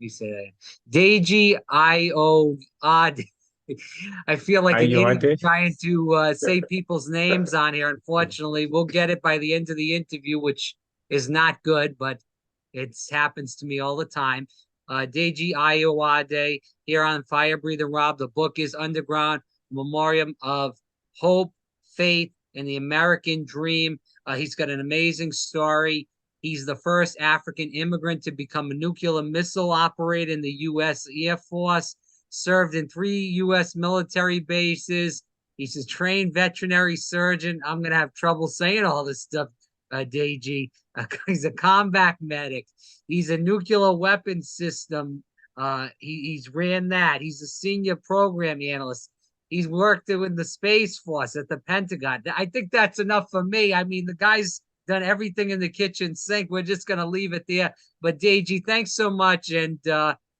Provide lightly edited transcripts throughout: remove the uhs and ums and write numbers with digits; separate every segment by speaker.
Speaker 1: me say that. Deji Ayoade. I feel like an idiot
Speaker 2: Ayoade.
Speaker 1: trying to say people's names on here. Unfortunately, we'll get it by the end of the interview, which is not good, but it happens to me all the time. Deji Ayoade here on Fire Breathing Rob. The book is Underground Memoriam of Hope, Faith, and the American Dream. He's got an amazing story. He's the first African immigrant to become a nuclear missile operator in the U.S. Air Force, served in 3 U.S. military bases. He's a trained veterinary surgeon. I'm going to have trouble saying all this stuff, Deji. He's a combat medic. He's a nuclear weapon system. He's ran that. He's a senior program analyst. He's worked in the Space Force at the Pentagon. I think that's enough for me. I mean, the guy's done everything in the kitchen sink. We're just going to leave it there. But Deji, thanks so much. And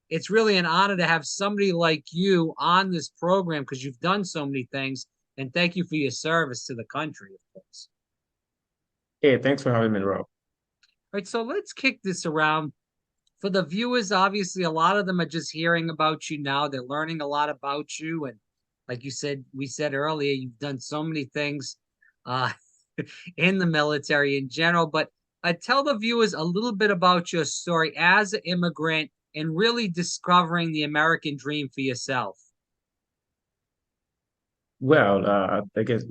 Speaker 1: it's really an honor to have somebody like you on this program because you've done so many things. And thank you for your service to the country, of course.
Speaker 2: Hey, thanks for having me, Rob.
Speaker 1: All right, so let's kick this around. For the viewers, obviously, a lot of them are just hearing about you now. They're learning a lot about you. And like you said, we said earlier, you've done so many things uh, in the military in general. But tell the viewers a little bit about your story as an immigrant and really discovering the American dream for yourself.
Speaker 2: Well, I guess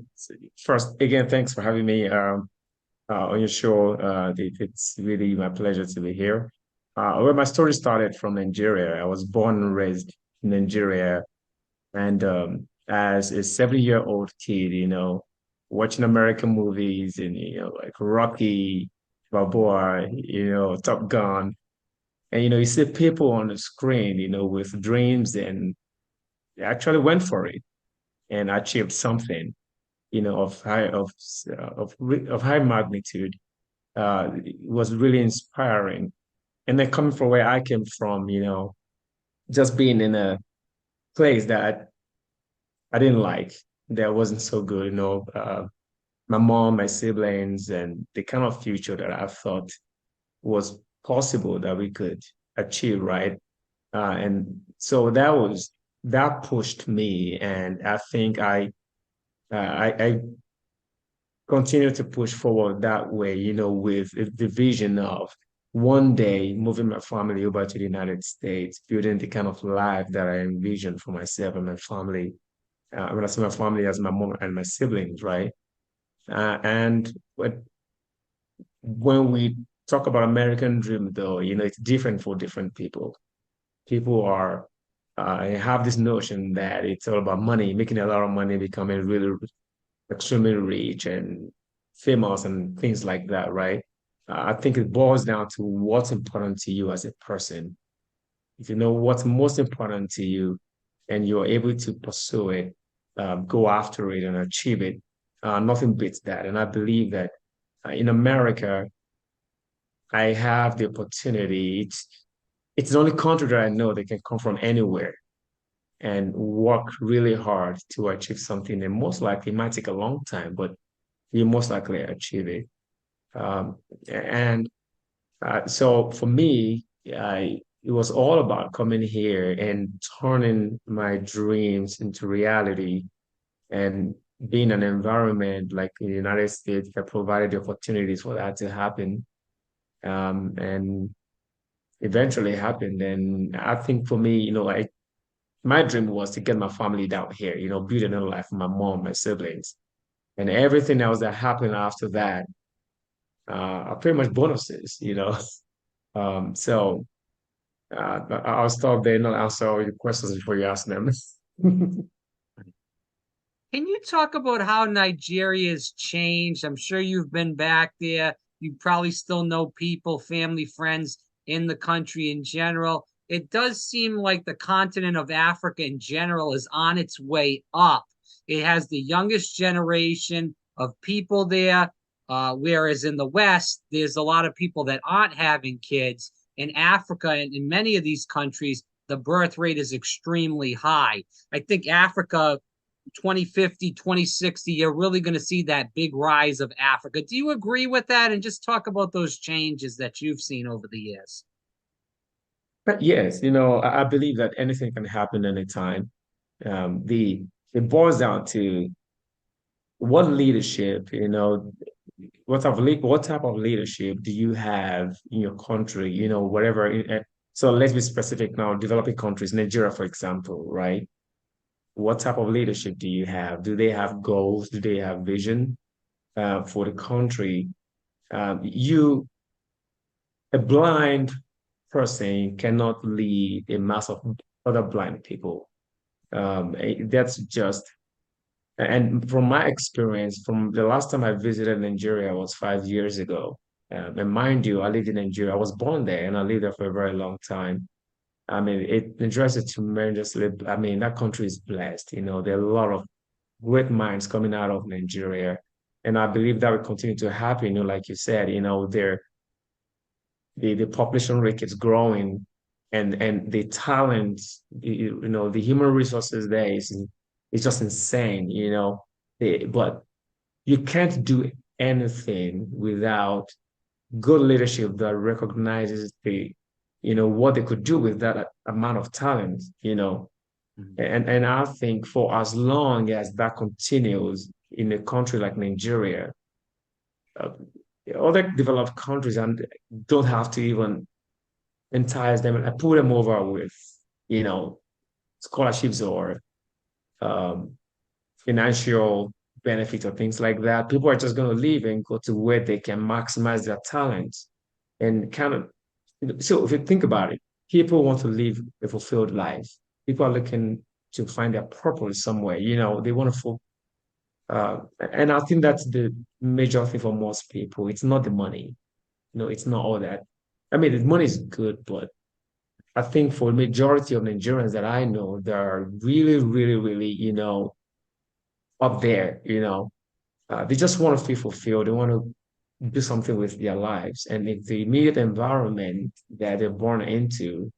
Speaker 2: first, again, thanks for having me on your show. It's really my pleasure to be here. Well, my story started from Nigeria. I was born and raised in Nigeria, and as a 7-year-old kid, watching American movies and like Rocky, Balboa, Top Gun, and you see people on the screen, with dreams, and they actually went for it and achieved something, of high magnitude. It was really inspiring. And then coming from where I came from, just being in a place that I didn't like, that wasn't so good, my mom, my siblings, and the kind of future that I thought was possible that we could achieve, right? And so that pushed me, and I think I continue to push forward that way, with the vision of one day moving my family over to the United States, building the kind of life that I envisioned for myself and my family. When I say my family, as my mom and my siblings, right? And when we talk about American dream, though, it's different for different people. People have this notion that it's all about money, making a lot of money, becoming really extremely rich and famous and things like that, right? I think it boils down to what's important to you as a person. If you know what's most important to you and you're able to pursue it, go after it and achieve it, nothing beats that. And I believe that in America, I have the opportunity. It's the only country that I know that can come from anywhere and work really hard to achieve something. And most likely it might take a long time, but you most likely achieve it. Um, and so for me, it was all about coming here and turning my dreams into reality and being an environment like in the United States that provided the opportunities for that to happen. And eventually it happened. And I think for me, my dream was to get my family down here, build a new life for my mom, my siblings, and everything else that happened after that are pretty much bonuses. So I'll stop there and I'll answer all your questions before you ask them.
Speaker 1: Can you talk about how Nigeria has changed? I'm sure you've been back there. You probably still know people, family, friends in the country in general. It does seem like the continent of Africa in general is on its way up. It has the youngest generation of people there, whereas in the West, there's a lot of people that aren't having kids. In Africa and in many of these countries, the birth rate is extremely high. I think Africa 2050, 2060, you're really going to see that big rise of Africa. Do you agree with that? And just talk about those changes that you've seen over the years.
Speaker 2: Yes, I believe that anything can happen anytime. The It boils down to what leadership, what type of leadership do you have in your country, wherever. So let's be specific now, developing countries, Nigeria, for example, right? What type of leadership do you have? Do they have goals? Do they have vision for the country? A blind person cannot lead a mass of other blind people. That's just, and from my experience, from the last time I visited Nigeria was 5 years ago. And mind you, I lived in Nigeria. I was born there and I lived there for a very long time. I mean, Nigeria is a tremendously, I mean, that country is blessed. There are a lot of great minds coming out of Nigeria. And I believe that will continue to happen. Like you said, the population rate is growing and the talent, the human resources there is just insane. But you can't do anything without good leadership that recognizes what they could do with that amount of talent.
Speaker 1: Mhm.
Speaker 2: And I think for as long as that continues in a country like Nigeria, uh, other developed countries and don't have to even entice them and pull them over with, you know, scholarships or um, financial benefits or things like that. People are just going to leave and go to where they can maximize their talents and kind of. So if you think about it, people want to live a fulfilled life. People are looking to find their purpose somewhere. They want to. And I think that's the major thing for most people. It's not the money. It's not all that. I mean, the money is good, but I think for the majority of Nigerians that I know, they are really, really, really, up there. They just want to feel fulfilled. They want to do something with their lives. And if the immediate environment that they're born into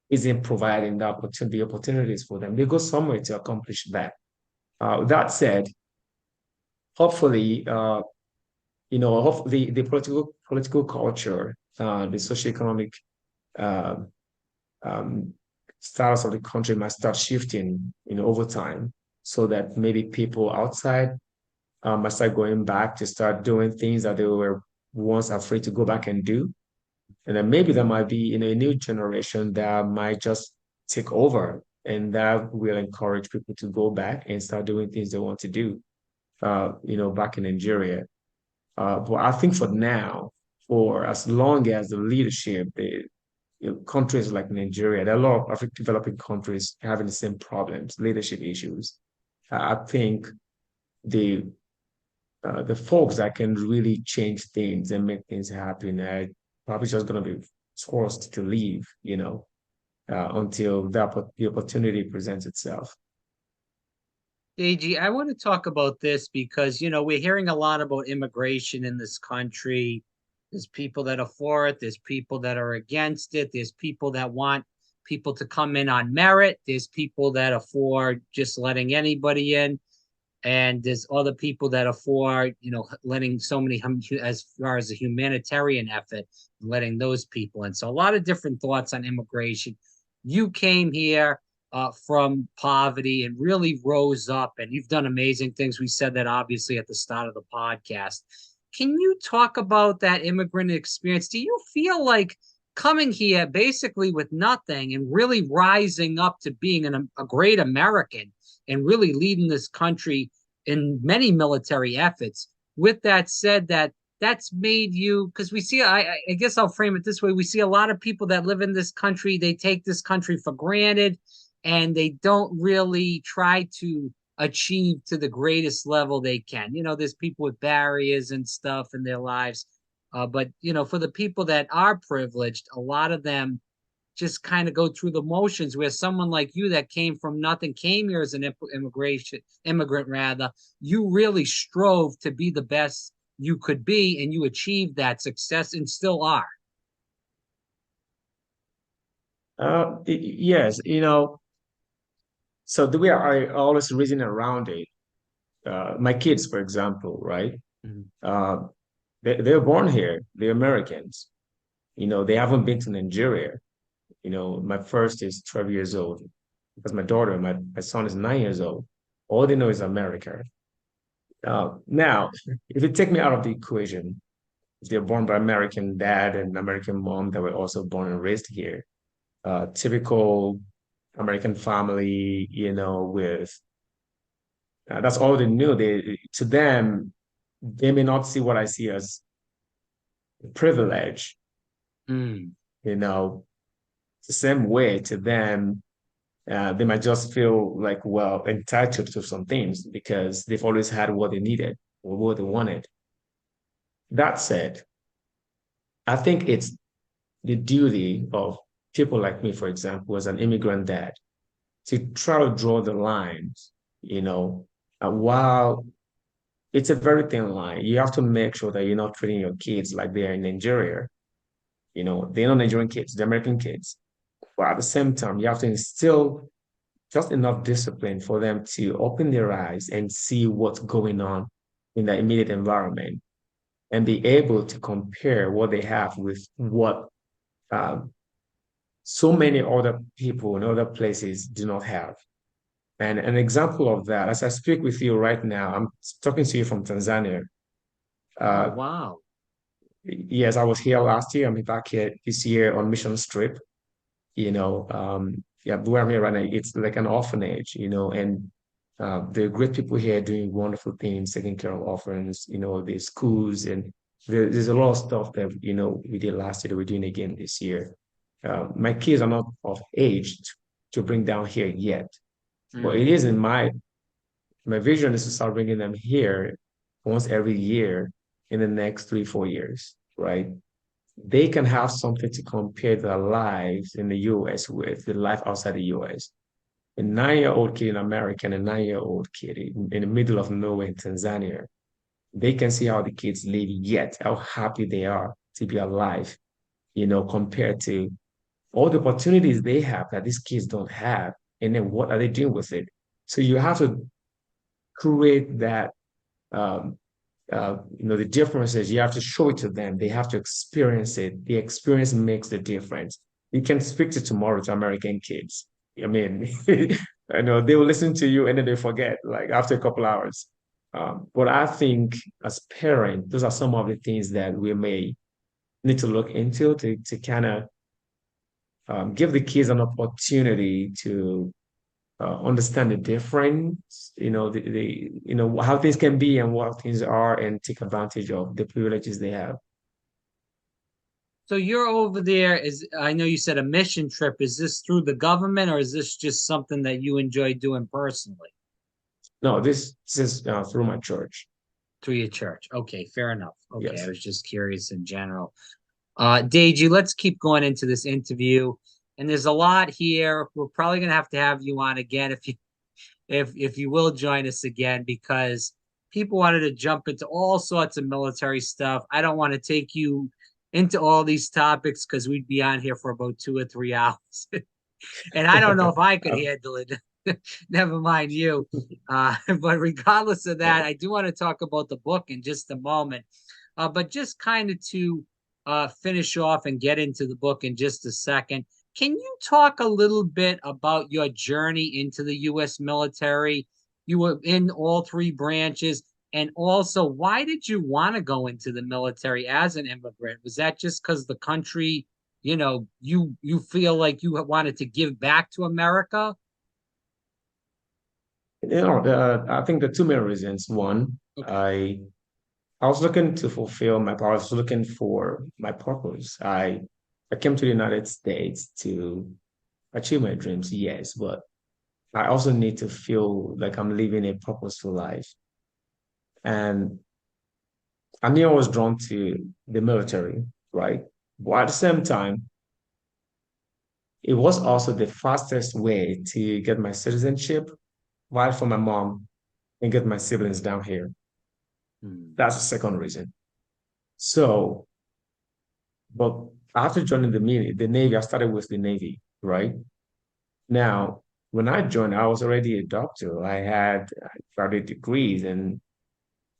Speaker 2: isn't providing the opportunities for them, they go somewhere to accomplish that. That said, hopefully, the political culture, the socioeconomic uh, um, styles of the country might start shifting, over time, so that maybe people outside might start going back to start doing things that they were once afraid to go back and do. And then maybe there might be, a new generation that might just take over and that will encourage people to go back and start doing things they want to do, back in Nigeria. But I think for now, for as long as the leadership, countries like Nigeria, there are a lot of African developing countries having the same problems, leadership issues. I think the the folks that can really change things and make things happen are probably just going to be forced to leave, until the opportunity presents itself.
Speaker 1: Deji, I want to talk about this because, we're hearing a lot about immigration in this country. There's people that are for it, there's people that are against it, there's people that want people to come in on merit, there's people that are for just letting anybody in, and there's other people that are for, letting so many, as far as a humanitarian effort, letting those people in. So a lot of different thoughts on immigration. You came here from poverty and really rose up, and you've done amazing things. We said that obviously at the start of the podcast. Can you talk about that immigrant experience? Do you feel like coming here basically with nothing and really rising up to being a great American and really leading this country in many military efforts? With that said, that's made you, because we see, I guess I'll frame it this way: we see a lot of people that live in this country, they take this country for granted and they don't really try to achieve to the greatest level they can. There's people with barriers and stuff in their lives. But, for the people that are privileged, a lot of them just kind of go through the motions, where someone like you that came from nothing, came here as an immigrant rather, you really strove to be the best you could be, and you achieved that success and still are.
Speaker 2: Yes, so the way I always reason around it, my kids, for example, right?
Speaker 1: Mhm.
Speaker 2: Uh, they're born here, they're Americans. They haven't been to Nigeria. My first is 12 years old because my son is 9 years old. All they know is America. Now, if you take me out of the equation, if they're born by American dad and American mom that were also born and raised here, typical American family, with that's all they knew. To them, they may not see what I see as privilege,
Speaker 1: Mm.
Speaker 2: you know, the same way to them, they might just feel like, well, entitled to some things because they've always had what they needed or what they wanted. That said, I think it's the duty of people like me, for example, as an immigrant dad, to try to draw the lines, while it's a very thin line, you have to make sure that you're not treating your kids like they are in Nigeria. They're not Nigerian kids, they're American kids. But at the same time, you have to instill just enough discipline for them to open their eyes and see what's going on in the immediate environment and be able to compare what they have with what um, so many other people in other places do not have. And an example of that, as I speak with you right now, I'm talking to you from Tanzania.
Speaker 1: Oh,
Speaker 2: Uh,
Speaker 1: wow.
Speaker 2: yes, I was here last year. I'm back here this year on mission trip. Yeah, where I'm here right now, it's like an orphanage, and there are great people here doing wonderful things, taking care of orphans, the schools, and there's a lot of stuff that, we did last year that we're doing again this year. My kids are not of age to bring down here yet, but it
Speaker 1: Mm.
Speaker 2: is in my vision is to start bringing them here once every year in the next 3, 4 years, right? They can have something to compare their lives in the US with the life outside the US. A 9-year-old kid in America and a 9-year-old kid in the middle of nowhere in Tanzania, they can see how the kids live yet, how happy they are to be alive, compared to all the opportunities they have that these kids don't have. And then what are they doing with it? So you have to create that um, the difference is you have to show it to them. They have to experience it. The experience makes the difference. You can speak to tomorrow to American kids. I mean, I know they will listen to you and then they forget like after a couple hours. But I think as parents, those are some of the things that we may need to look into to kind of give the kids an opportunity to understand the difference, how things can be and what things are, and take advantage of the privileges they have.
Speaker 1: So you're over there is I know you said a mission trip. Is this through the government or is this just something that you enjoy doing personally
Speaker 2: No, this is through my church.
Speaker 1: through your church? Okay, fair enough. Okay, I
Speaker 2: Yes.
Speaker 1: was just curious in general. Deji, let's keep going into this interview. And there's a lot here. We're probably gonna have you on again if you will join us again because people wanted to jump into all sorts of military stuff. I don't want to take you into all these topics because we'd be on here for about 2 or 3 hours. And I don't know if I could
Speaker 2: Uh,
Speaker 1: handle it. Never mind you. But regardless of that, I do want to talk about the book in just a moment. But just kind of to finish off and get into the book in just a second, can you talk a little bit about your journey into the U.S. military? You were in all three branches. And also, why did you want to go into the military as an immigrant? Was that just because the country, you feel like you wanted to give back to America?
Speaker 2: I think the two main reasons. One,
Speaker 1: Okay.
Speaker 2: I was looking to fulfill I was looking for my purpose. I came to the United States to achieve my dreams, yes, but I also need to feel like I'm living a purposeful life. And I knew I was drawn to the military, right? But at the same time, it was also the fastest way to get my citizenship while for my mom and get my siblings down here.
Speaker 1: Hmm.
Speaker 2: That's the second reason. So, but after joining the Navy, I started with the Navy, right? Now, when I joined, I was already a doctor. I had graduate degrees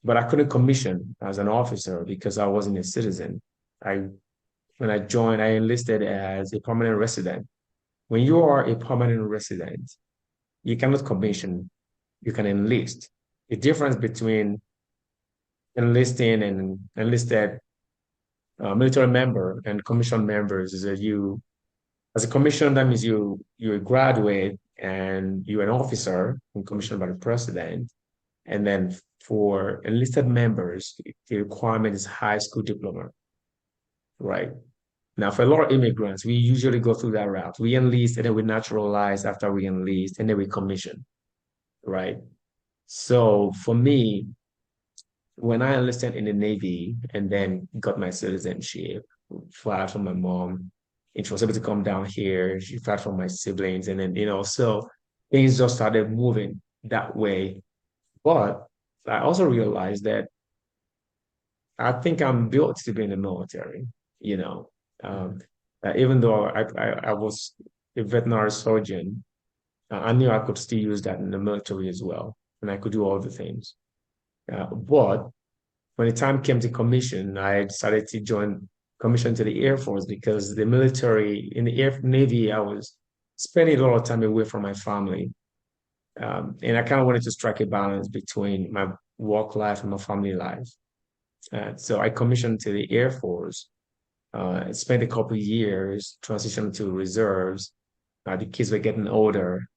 Speaker 2: but I couldn't commission as an officer because I wasn't a citizen. I when I joined, I enlisted as a permanent resident. When you are a permanent resident, you cannot commission, you can enlist. The difference between enlisting and enlisted military member and commissioned members is that you, as a commissioner, that means you're a graduate and you're an officer and commissioned by the president. And then for enlisted members, the requirement is high school diploma, right? Now, for a lot of immigrants, we usually go through that route. We enlist and then we naturalize after we enlist and then we commission, right? So for me, when I enlisted in the Navy and then got my citizenship, filed for my mom, and she was able to come down here. She filed for my siblings, and then so things just started moving that way. But I also realized that I think I'm built to be in the military. You know, um, even though I was a veterinary surgeon, I knew I could still use that in the military as well, and I could do all the things. But when the time came to commission, I decided to join commission to the Air Force because the military in the Air Navy, I was spending a lot of time away from my family. And I kind of wanted to strike a balance between my work life and my family life. So I commissioned to the Air Force, spent a couple of years, transitioned to reserves. The kids were getting older,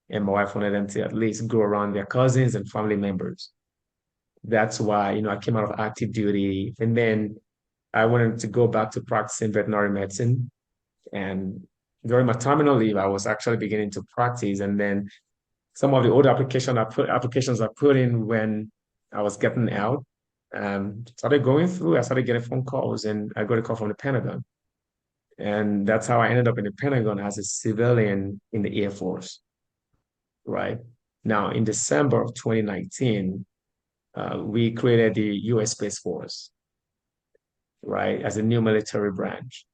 Speaker 2: and my wife wanted them to at least go around their cousins and family members. That's why, I came out of active duty and then I wanted to go back to practicing veterinary medicine. And during my terminal leave, I was actually beginning to practice. And then some of the old applications I put in when I was getting out, started going through. I started getting phone calls and I got a call from the Pentagon. And that's how I ended up in the Pentagon as a civilian in the Air Force, right? Now, in December of 2019, we created the US Space Force, right, as a new military branch.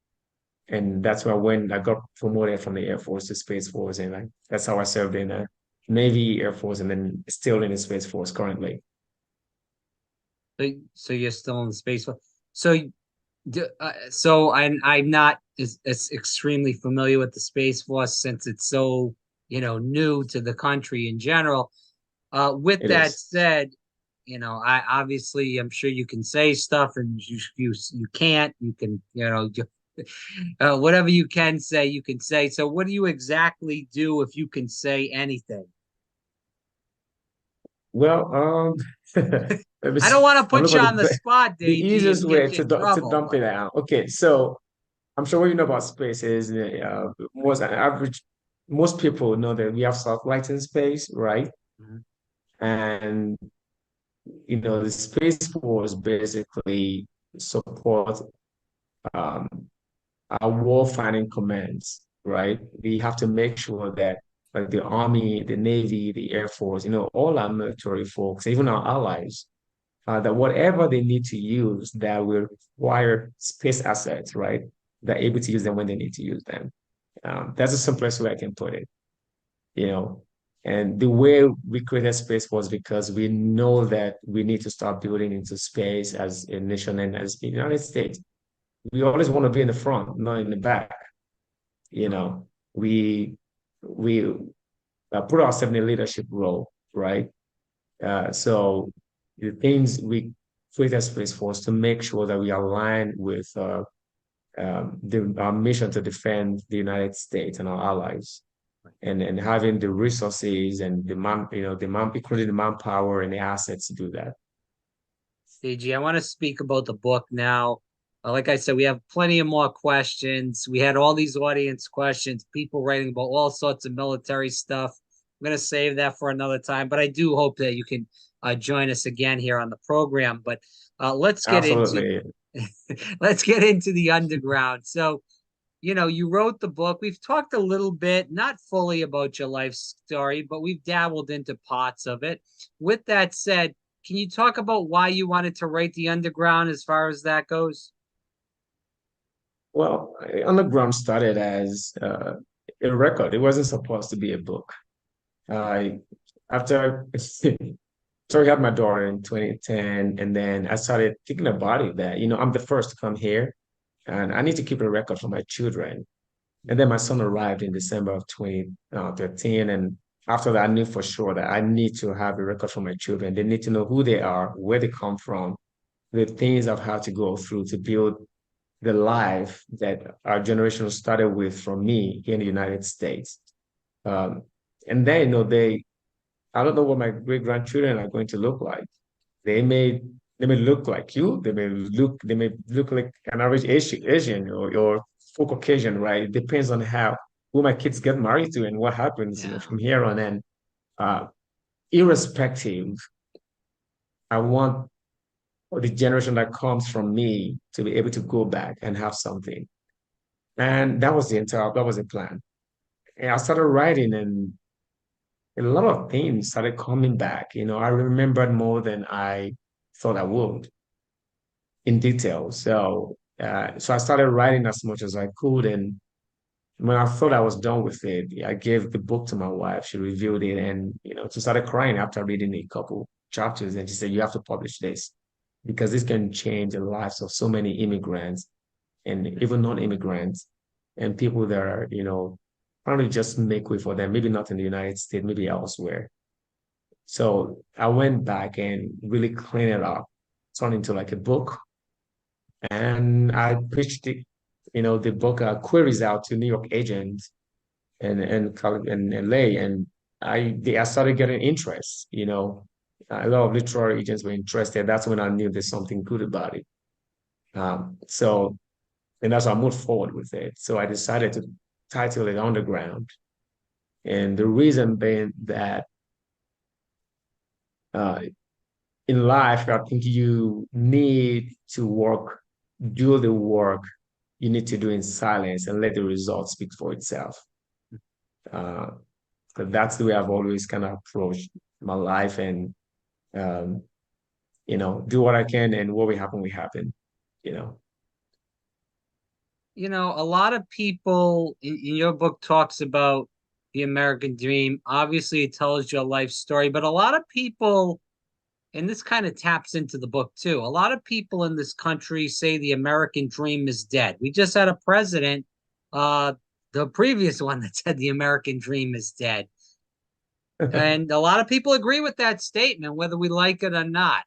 Speaker 2: And that's where when I got promoted from the Air Force to Space Force, and that's how I served in the Navy, Air Force, and then still in the Space Force currently.
Speaker 1: So you're still in the space. So so I'm not as extremely familiar with the Space Force since it's so, new to the country in general. With
Speaker 2: It
Speaker 1: that
Speaker 2: is.
Speaker 1: said, I obviously I'm sure you can say stuff and you can't. You can, whatever you can say, you can say. So what do you exactly do if you can say anything?
Speaker 2: Well, let me
Speaker 1: I don't
Speaker 2: see.
Speaker 1: want to
Speaker 2: I'm
Speaker 1: put you
Speaker 2: looking for
Speaker 1: on the spot,
Speaker 2: the
Speaker 1: Deji,
Speaker 2: easiest
Speaker 1: and
Speaker 2: way
Speaker 1: get you in
Speaker 2: to
Speaker 1: trouble,
Speaker 2: dump
Speaker 1: but
Speaker 2: it out. Okay, so I'm sure what you know about space is most people know that we have satellites in space, right?
Speaker 1: Mhm.
Speaker 2: And the Space Force basically support um, our war-fighting commands, right? We have to make sure that like the Army, the Navy, the Air Force, all our military folks, even our allies, that whatever they need to use that will require space assets, right? They're able to use them when they need to use them. That's the simplest way I can put it, you know. And the way we created space was because we know that we need to start building into space as a nation and as the United States. We always want to be in the front, not in the back. You know, we put ourselves in a leadership role, right? So the things we created space for us to make sure that we align with our mission to defend the United States and our allies, and having the resources and including the manpower and the assets to do that.
Speaker 1: Deji, I want to speak about the book now. Like I said, we have plenty of more questions. We had all these audience questions, people writing about all sorts of military stuff. I'm going to save that for another time, but I do hope that you can join us again here on the program. But let's get into
Speaker 2: Absolutely.
Speaker 1: let's get into the underground. So, you wrote the book. We've talked a little bit, not fully about your life story, but we've dabbled into parts of it. With that said, can you talk about why you wanted to write the underground as far as that goes?
Speaker 2: Well, Underground started as a record. It wasn't supposed to be a book. I After so I had my daughter in 2010, and then I started thinking about it that, I'm the first to come here. and I need to keep a record for my children. And then my son arrived in December of 2013. And after that, I knew for sure that I need to have a record for my children. They need to know who they are, where they come from, the things I've had to go through to build the life that our generation started with from me here in the United States. Um, and then, I don't know what my great grandchildren are going to look like. They may they may look like you. They may look like an average Asian or full Caucasian, right? It depends on how who my kids get married to and what happens,
Speaker 1: Yeah.
Speaker 2: from here on in. Uh, Irrespective, I want the generation that comes from me to be able to go back and have something. And that was the plan. And I started writing, and a lot of things started coming back. I remembered more than I thought I would in detail. So I started writing as much as I could. And when I thought I was done with it, I gave the book to my wife. She reviewed it, and she started crying after reading a couple chapters. And she said, "You have to publish this because this can change the lives of so many immigrants and even non-immigrants and people that are, trying to just make way for them. Maybe not in the United States, maybe elsewhere." So I went back and really cleaned it up, turned into like a book, and I pitched the book queries out to New York agents and LA, and I started getting interest. A lot of literary agents were interested. That's when I knew there's something good about it. So and that's how I moved forward with it. So I decided to title it Underground, and the reason being that uh, in life, I think you need to do the work you need to do in silence and let the result speak for itself. Uh, so that's the way I've always kind of approached my life, and um, do what I can, and what will happen, you know.
Speaker 1: A lot of people in your book talks about the American dream. Obviously, it tells you a life story, but a lot of people, and this kind of taps into the book too, a lot of people in this country say the American dream is dead. We just had a president, uh, the previous one, that said the American dream is dead. And a lot of people agree with that statement, whether we like it or not.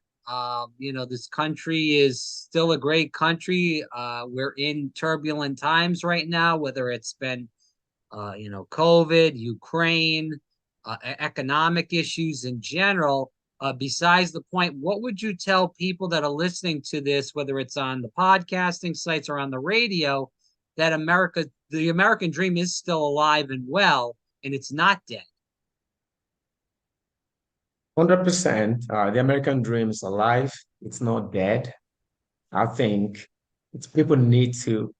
Speaker 1: This country is still a great country. We're in turbulent times right now, whether it's been, COVID, Ukraine, economic issues in general. Besides the point, what would you tell people that are listening to this, whether it's on the podcasting sites or on the radio, that the American dream is still alive and well, and it's not dead?
Speaker 2: 100%. The American dream is alive. It's not dead. I think people need to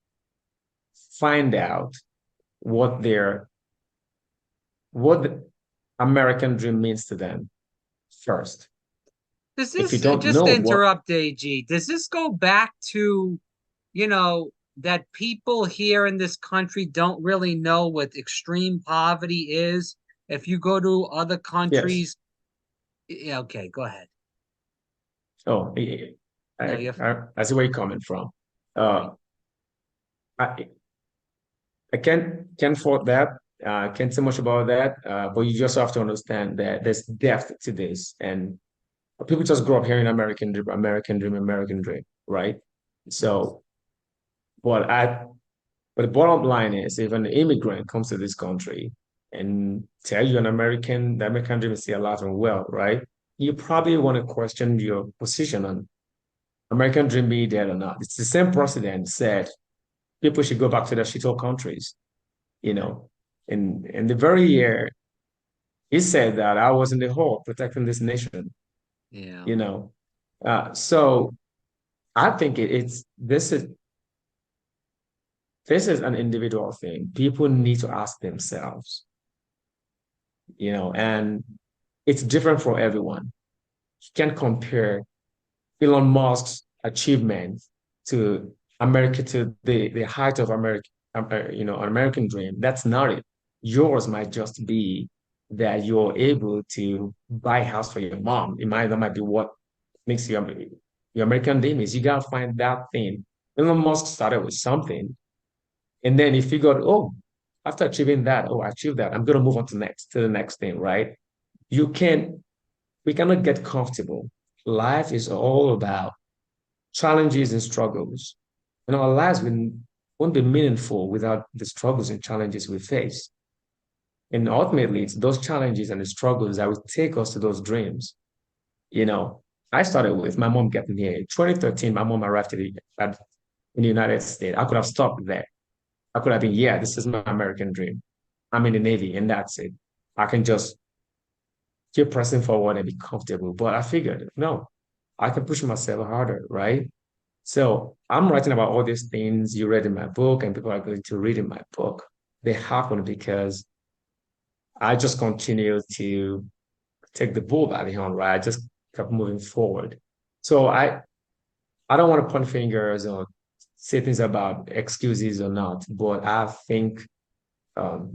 Speaker 2: find out what the American dream means to them first.
Speaker 1: Does
Speaker 2: If you
Speaker 1: this,
Speaker 2: don't
Speaker 1: just
Speaker 2: know
Speaker 1: to
Speaker 2: what,
Speaker 1: interrupt, AG, does this go back to, that people here in this country don't really know what extreme poverty is? If you go to other
Speaker 2: yes.
Speaker 1: countries, yeah, okay, go ahead.
Speaker 2: Oh,
Speaker 1: No, you're
Speaker 2: I see where you're coming from. Uh, I, I can't fault that. Can't say much about that. But you just have to understand that there's depth to this, and people just grow up hearing American dream, American dream, American dream, right? So, but I, but the bottom line is, if an immigrant comes to this country and tell you the American dream is still alive and well, right? You probably want to question your position on American dream being dead or not. It's the same president said people should go back to their shithole countries, you know. In the very year he said that, I was in the hole protecting this nation,
Speaker 1: yeah.
Speaker 2: you know. So I think this is an individual thing. People need to ask themselves, and it's different for everyone. You can't compare Elon Musk's achievement to America, to the height of America, an American dream. That's not it. Yours might just be that you're able to buy a house for your mom. That might be what makes your American dream is. You gotta find that thing. Elon Musk started with something, and then he figured, oh, after achieving that, oh, I achieved that. I'm going to move on to the next thing, right? You can We cannot get comfortable. Life is all about challenges and struggles. And our lives won't be meaningful without the struggles and challenges we face. And ultimately, it's those challenges and the struggles that will take us to those dreams. You know, I started with my mom getting here. In 2013, my mom arrived in the United States. I could have stopped there. I could have been, yeah, this is my American dream. I'm in the Navy, and that's it. I can just keep pressing forward and be comfortable. But I figured, no, I can push myself harder, right? So I'm writing about all these things you read in my book, and people are going to read in my book. They happen because I just continue to take the bull by the horn, right? I just kept moving forward. So I don't want to point fingers or say things about excuses or not, but I think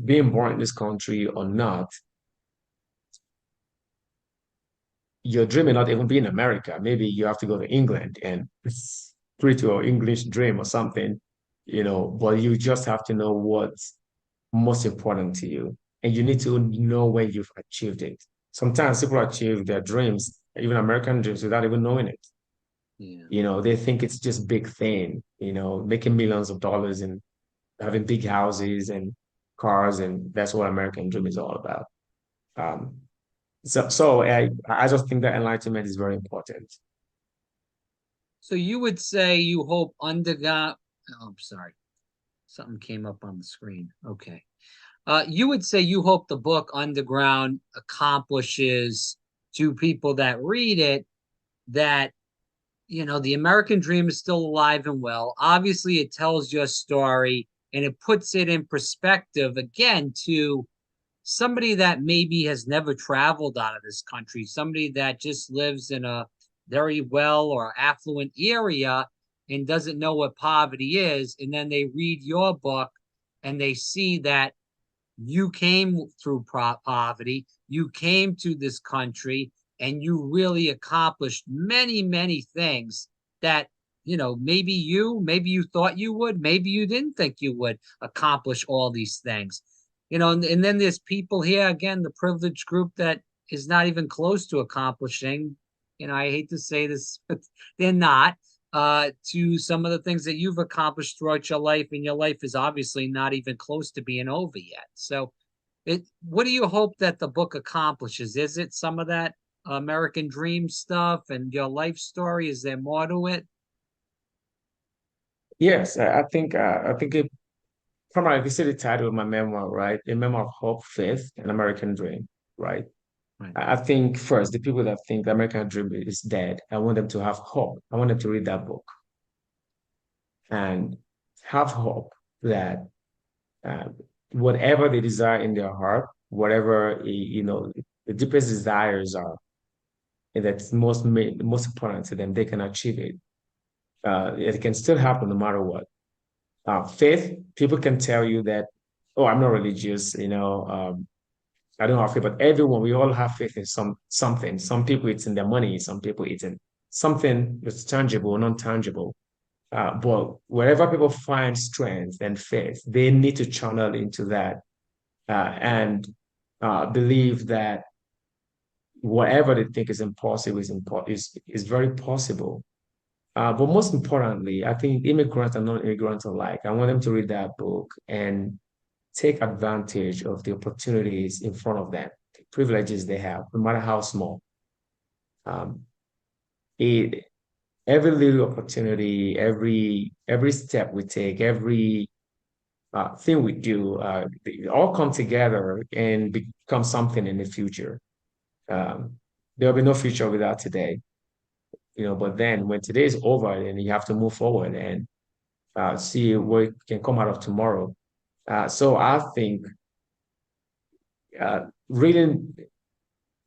Speaker 2: being born in this country or not, your dream may not even be in America. Maybe you have to go to England and preach your English dream or something, but you just have to know what's most important to you. And you need to know when you've achieved it. Sometimes people achieve their dreams, even American dreams, without even knowing it.
Speaker 1: Yeah.
Speaker 2: They think it's just big thing, making millions of dollars and having big houses and cars, and that's what American dream is all about. Um, so I just think that enlightenment is very important.
Speaker 1: So you would say you hope underground. Oh, I'm sorry. Something came up on the screen. Okay. You would say you hope the book Underground accomplishes to people that read it that, the American dream is still alive and well. Obviously, it tells your story and it puts it in perspective again to somebody that maybe has never traveled out of this country, somebody that just lives in a very well or affluent area and doesn't know what poverty is. And then they read your book and they see that you came through poverty, you came to this country, and you really accomplished many, many things that, maybe you thought you would, maybe you didn't think you would accomplish all these things. And then there's people here, again, the privileged group that is not even close to accomplishing. I hate to say this, but they're not to some of the things that you've accomplished throughout your life, and your life is obviously not even close to being over yet. So, what do you hope that the book accomplishes? Is it some of that American dream stuff and your life story? Is there more to it?
Speaker 2: Yes, I think it primarily, if you see the title of my memoir, right? A memoir of hope, faith, and American dream, right?
Speaker 1: Right.
Speaker 2: I think first, the people that think the American dream is dead, I want them to have hope. I want them to read that book and have hope that uh, whatever they desire in their heart, whatever the deepest desires are, and that's most important to them, they can achieve it. It can still happen no matter what. Faith, people can tell you that, oh, I'm not religious, I don't have faith, but everyone, we all have faith in something. Some people it's in their money, some people it's in something that's tangible, non-tangible. But wherever people find strength and faith, they need to channel into that and believe that whatever they think is impossible is very possible. But most importantly, I think immigrants and non-immigrants alike, I want them to read that book and take advantage of the opportunities in front of them, the privileges they have, no matter how small. Um, it, every little opportunity, every step we take, every thing we do, they all come together and become something in the future. Um, there'll be no future without today, but then when today is over, then you have to move forward and see what can come out of tomorrow. So I think reading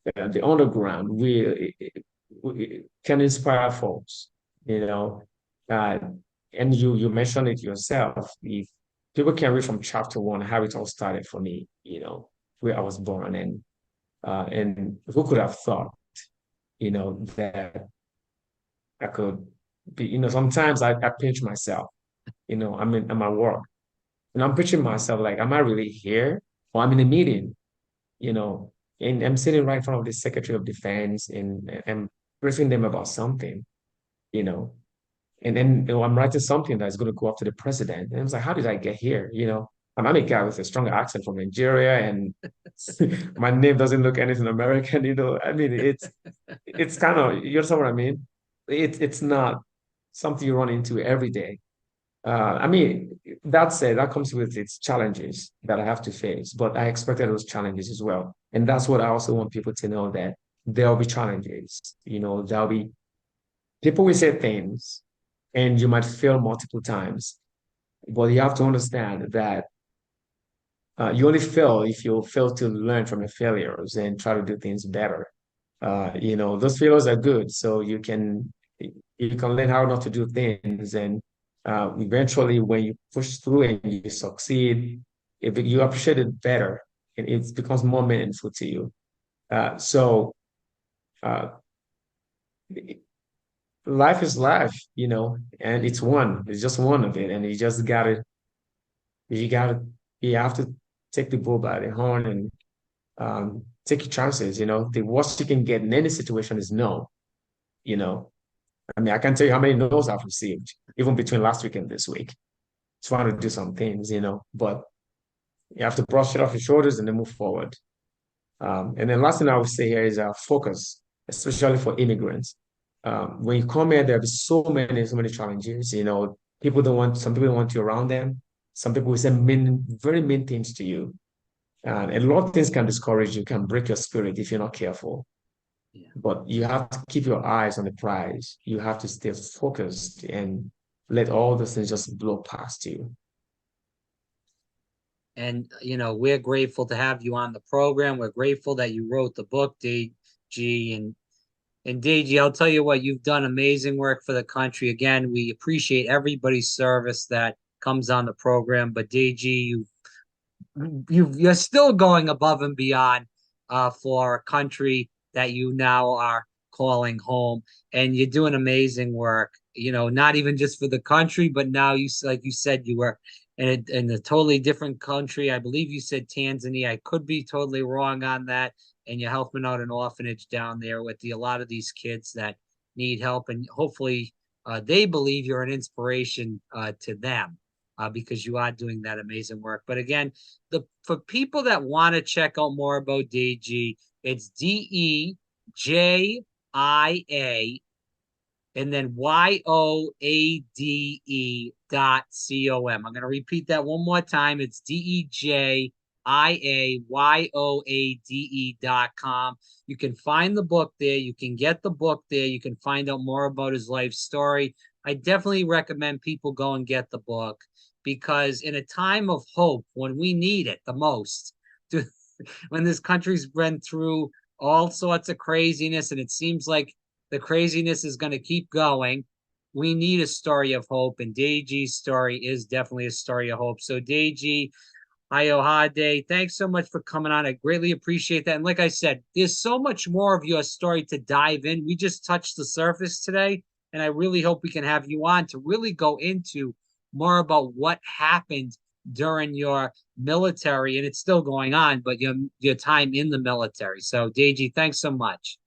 Speaker 2: the underground we can inspire folks, you know. Uh, and you mentioned it yourself. If people can read from chapter one how it all started for me, where I was born, and who could have thought, that I could Sometimes I pinch myself. I'm at work and I'm pinching myself like, am I really here? Or I'm in a meeting, you know, and I'm sitting right in front of the Secretary of Defense and I'm briefing them about something, you know. And then I'm writing something that's going to go up to the president. And I was like, how did I get here? I'm a guy with a strong accent from Nigeria, and my name doesn't look anything American. I mean, it's kind of, you understand what I mean? It's not something you run into every day. I mean, that said, that comes with its challenges that I have to face, but I expected those challenges as well. And that's what I also want people to know, that there'll be challenges. There'll be people will say things and you might fail multiple times, but you have to understand that you only fail if you fail to learn from your failures and try to do things better. Those failures are good, so you can learn how not to do things, and eventually, when you push through and you succeed, you appreciate it better, and it becomes more meaningful to you. So, uh, life is life, and it's just one of it, and you gotta, you have to take the bull by the horn and take your chances. The worst you can get in any situation is no. You know, I mean, I can't tell you how many no's I've received, even between last week and this week, trying to do some things, but you have to brush it off your shoulders and then move forward. And then last thing I would say here is focus, especially for immigrants. When you come here, there'll be so many challenges. Some people don't want you around them. Some people will say very mean things to you. And a lot of things can discourage you, can break your spirit if you're not careful.
Speaker 1: Yeah.
Speaker 2: But you have to keep your eyes on the prize. You have to stay focused and let all those things just blow past you.
Speaker 1: And, we're grateful to have you on the program. We're grateful that you wrote the book, Deji. And Deji, I'll tell you what, you've done amazing work for the country. Again, we appreciate everybody's service that comes on the program. But Deji, you're still going above and beyond for a country that you now are calling home, and you're doing amazing work. Not even just for the country, but now like you said, you were in a totally different country. I believe you said Tanzania. I could be totally wrong on that. And you're helping out an orphanage down there with a lot of these kids that need help, and hopefully they believe you're an inspiration to them because you are doing that amazing work. But again, for people that want to check out more about Deji, it's DEJIA and then YOADE.com. I'm going to repeat that one more time. It's DEJIAYOADE.com. You can find the book there. You can get the book there. You can find out more about his life story. I definitely recommend people go and get the book, because in a time of hope, when we need it the most, when this country's been through all sorts of craziness and it seems like the craziness is going to keep going, we need a story of hope, and Deji's story is definitely a story of hope. So Deji Ayoade, thanks so much for coming on. I greatly appreciate that. And like I said, there's so much more of your story to dive in. We just touched the surface today, and I really hope we can have you on to really go into more about what happened during your military, and it's still going on, but your time in the military. So Deji, thanks so much.